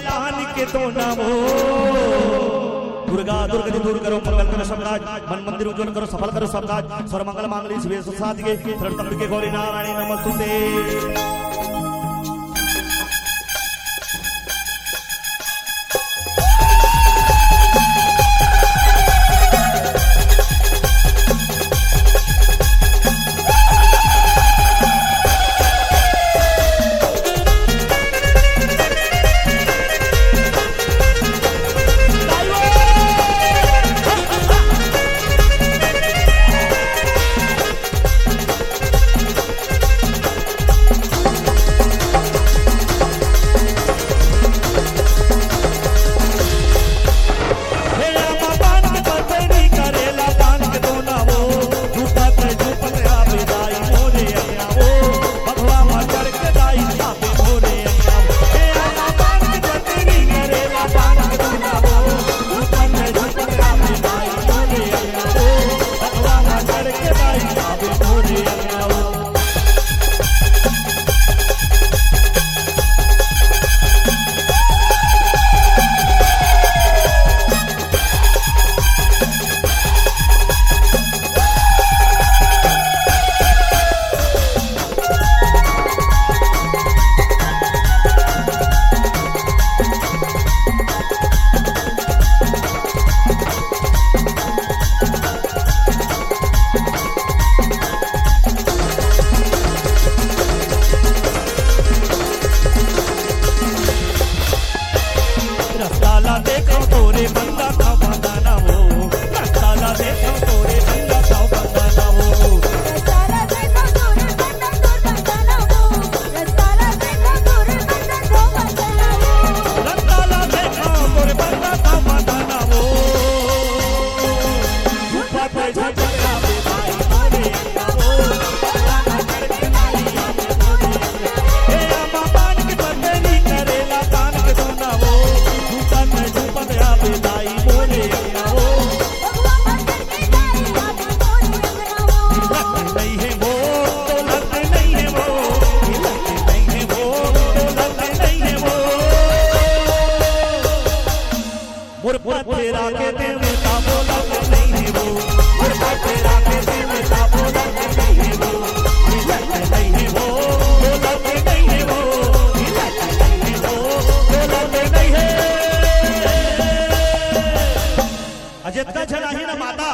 पानी के तो ना वो दुर्गा दुर्गा दूर करो मंगल करो सब काज मन मंदिर उज्जवल करो सफल करो सब काज सर्व मंगल मांगल्ये शिवे साधिके शरण्य गौरी नारायणी नमस्तुते। जितना छला ही ना माता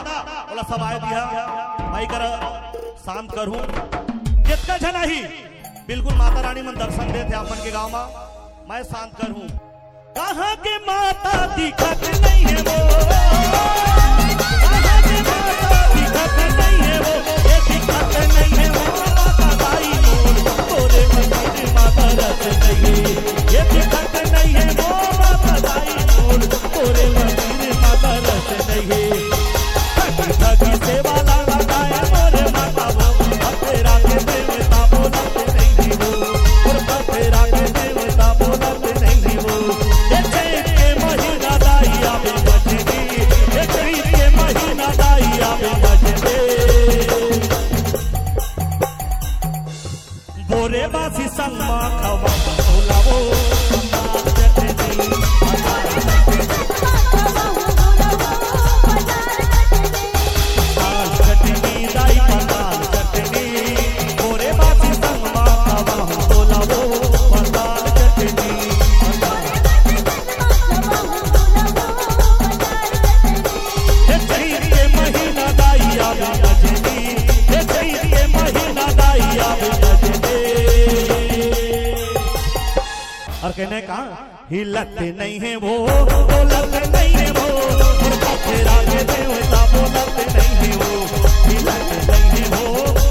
बोला सब आए दिया भाई कर शांत करूं जितना छला ही बिल्कुल माता रानी मन दर्शन दे थे अपन के गांव में मैं शांत करूं कहां के माता दिखत नहीं है वो कहां के माता दिखत नहीं है वो ये दिखत नहीं है वो माता भाई मोर तोरे मंदिर माता रत नहीं ये दिखत नहीं है वो माता भाई मोर तोरे मंदिर माता रत नहीं ठगी सेवा लागा गाए मोरे माता वो तेरा के देवता बोलते नहीं वो और तेरा के देवता बोलते नहीं वो ये चैत के महीना दाई आवे बजनी ये चैत के महीना दाई आवे बजनी बोरे बासी संग मा खवा बोलावो और कहने का हिलत नहीं है वो बोलत नहीं है वो तेरा के देवता बोलत नहीं है वो हिलत नहीं है वो